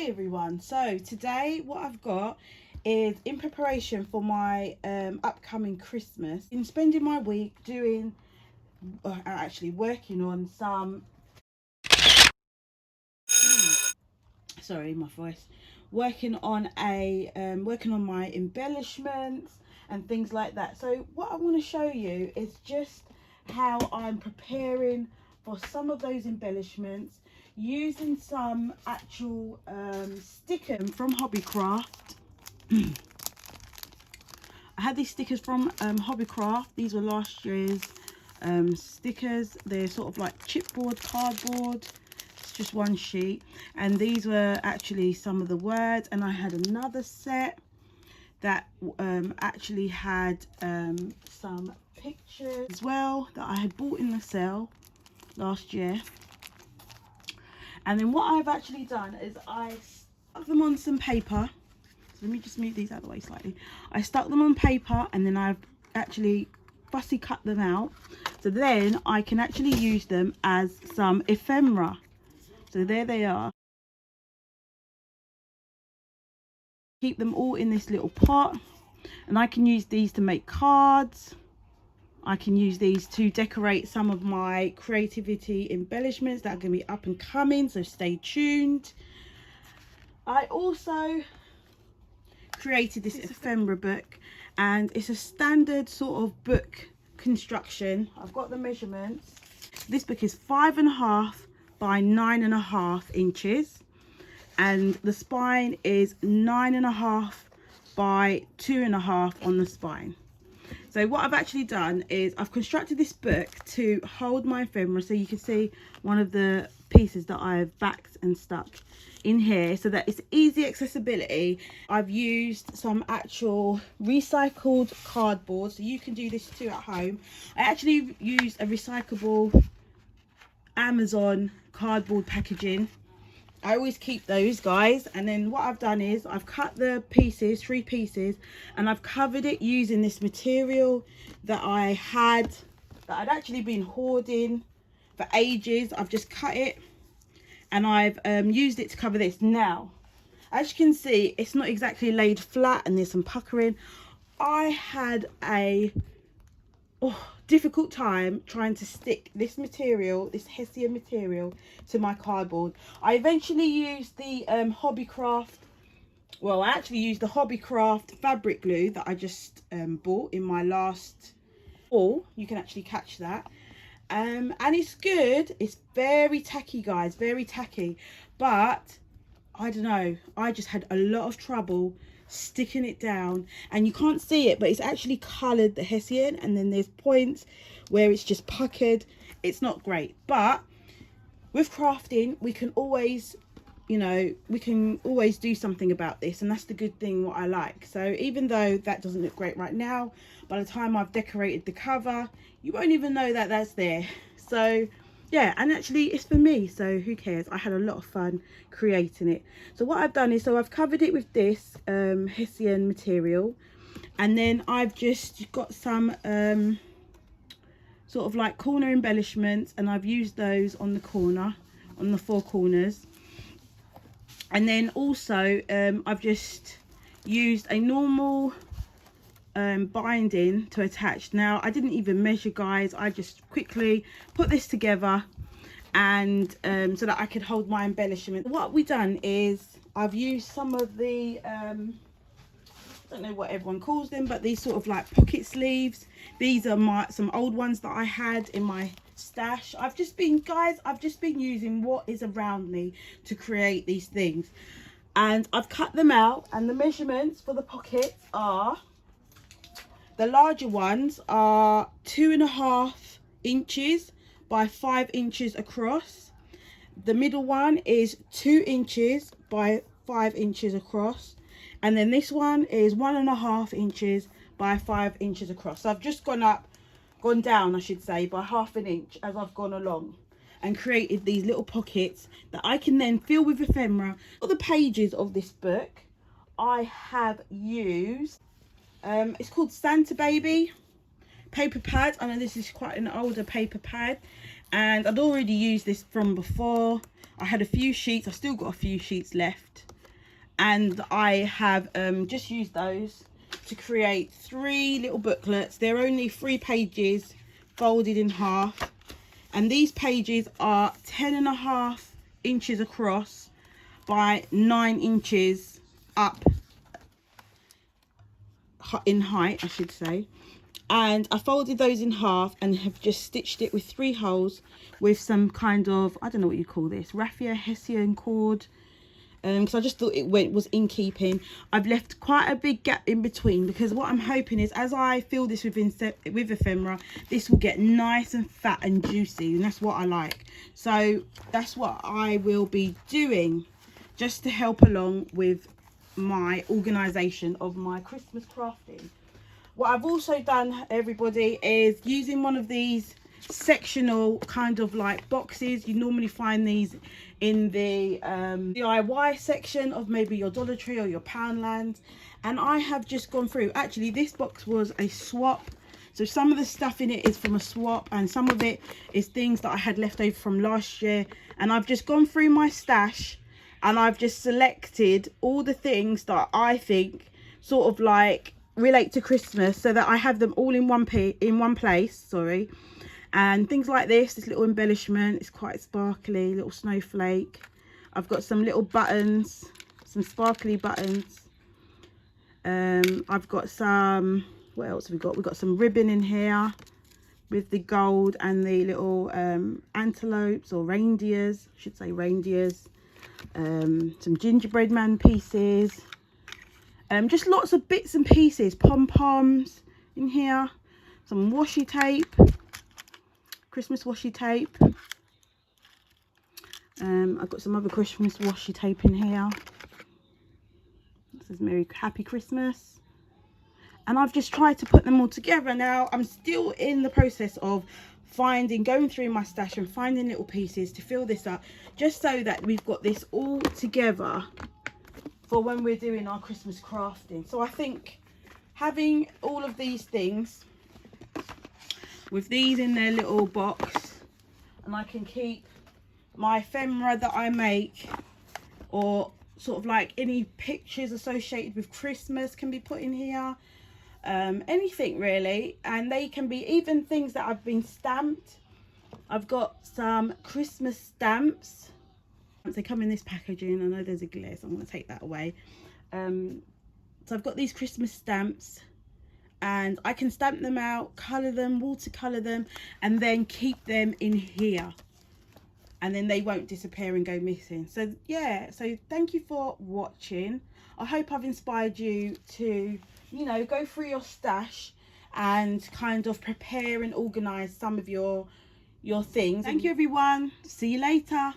everyone. So today what I've got is in preparation for my upcoming Christmas. In spending my week doing actually working on some sorry my voice working on my embellishments and things like that. So what I want to show you is just how I'm preparing for some of those embellishments using some actual stickers from Hobbycraft. I had these stickers from Hobbycraft. These were last year's stickers. They're sort of like chipboard, cardboard. It's just one sheet, and these were actually some of the words. And I had another set that actually had some pictures as well that I had bought in the sale last year. And then what I've actually done is I stuck them on some paper. So let me just move these out of the way slightly. I stuck them on paper, and then I've actually fussy cut them out, so then I can actually use them as some ephemera. So there they are. Keep them all in this little pot, and I can use these to make cards. I can use these to decorate some of my creativity embellishments that are going to be up and coming, so stay tuned. I also created this ephemera book, and it's a standard sort of book construction. I've got the measurements. This book is 5.5 by 9.5 inches, and the spine is 9.5 by 2.5 on the spine. So what I've actually done is I've constructed this book to hold my ephemera. So you can see one of the pieces that I've backed and stuck in here so that it's easy accessibility. I've used some actual recycled cardboard, so you can do this too at home. I actually used a recyclable Amazon cardboard packaging. I always keep those, guys. And then what I've done is I've cut the pieces, 3 pieces, and I've covered it using this material that I'd actually been hoarding for ages. I've just cut it, and I've used it to cover this. Now, as you can see, it's not exactly laid flat, and there's some puckering. I had a difficult time trying to stick this material, this Hessian material, to my cardboard. I eventually used the Hobbycraft, well, I actually used the Hobbycraft fabric glue that I just bought in my last haul. You can actually catch that. And it's good. It's very tacky, guys, very tacky. But I don't know, I just had a lot of trouble sticking it down, and you can't see it, but it's actually coloured the Hessian, and then there's points where it's just puckered. It's not great, but with crafting we can always, you know, we can always do something about this, and that's the good thing, what I like. So even though that doesn't look great right now, by the time I've decorated the cover, you won't even know that that's there. So yeah, and actually it's for me, so who cares? I had a lot of fun creating it. So what I've done is, so I've covered it with this Hessian material, and then I've just got some sort of like corner embellishments, and I've used those on the corner, on the 4 corners. And then also I've just used a normal binding to attach. Now, I didn't even measure, guys. I just quickly put this together, and so that I could hold my embellishment. What we've done is I've used some of the I don't know what everyone calls them, but these sort of like pocket sleeves. These are some old ones that I had in my stash. I've just been using what is around me to create these things, and I've cut them out. And the measurements for the pockets are, the larger ones are 2.5 inches by 5 inches across. The middle one is 2 inches by 5 inches across. And then this one is 1.5 inches by 5 inches across. So I've just gone down, I should say, by 1/2 inch as I've gone along, and created these little pockets that I can then fill with ephemera. For the pages of this book, I have used it's called Santa Baby paper pad. I know this is quite an older paper pad, and I'd already used this from before. I had a few sheets, I've still got a few sheets left and I have just used those to create 3 little booklets. They're only 3 pages folded in half, and these pages are 10.5 inches across by 9 inches up in height, I should say. And I folded those in half and have just stitched it with 3 holes with some kind of, I don't know what you call this, raffia hessian cord, because I just thought it was in keeping. I've left quite a big gap in between, because what I'm hoping is, as I fill this with ephemera, this will get nice and fat and juicy, and that's what I like. So that's what I will be doing, just to help along with my organisation of my Christmas crafting. What I've also done, everybody, is using one of these sectional kind of like boxes. You normally find these in the DIY section of maybe your Dollar Tree or your Poundland, and I have just gone through. Actually, this box was a swap, so some of the stuff in it is from a swap, and some of it is things that I had left over from last year. And I've just gone through my stash, and I've just selected all the things that I think sort of like relate to Christmas, so that I have them all in one place, sorry. And things like this little embellishment is quite sparkly, little snowflake. I've got some little buttons, some sparkly buttons. I've got some, what else have we got? We've got some ribbon in here with the gold and the little antelopes or reindeers, I should say reindeers. Some gingerbread man pieces. Just lots of bits and pieces, pom-poms in here, some washi tape, Christmas washi tape. I've got some other Christmas washi tape in here. This says Happy Christmas. And I've just tried to put them all together. Now I'm still in the process of going through my stash and finding little pieces to fill this up, just so that we've got this all together for when we're doing our Christmas crafting. So I think having all of these things with these in their little box, and I can keep my ephemera that I make, or sort of like any pictures associated with Christmas can be put in here, anything really. And they can be even things that have been stamped. I've got some Christmas stamps. They come in this packaging. I know there's a glare, so I'm going to take that away. So I've got these Christmas stamps, and I can stamp them out, colour them, watercolour them, and then keep them in here, and then they won't disappear and go missing. So yeah, so thank you for watching. I hope I've inspired you to, you know, go through your stash and kind of prepare and organise some of your things. Thank you everyone. See you later.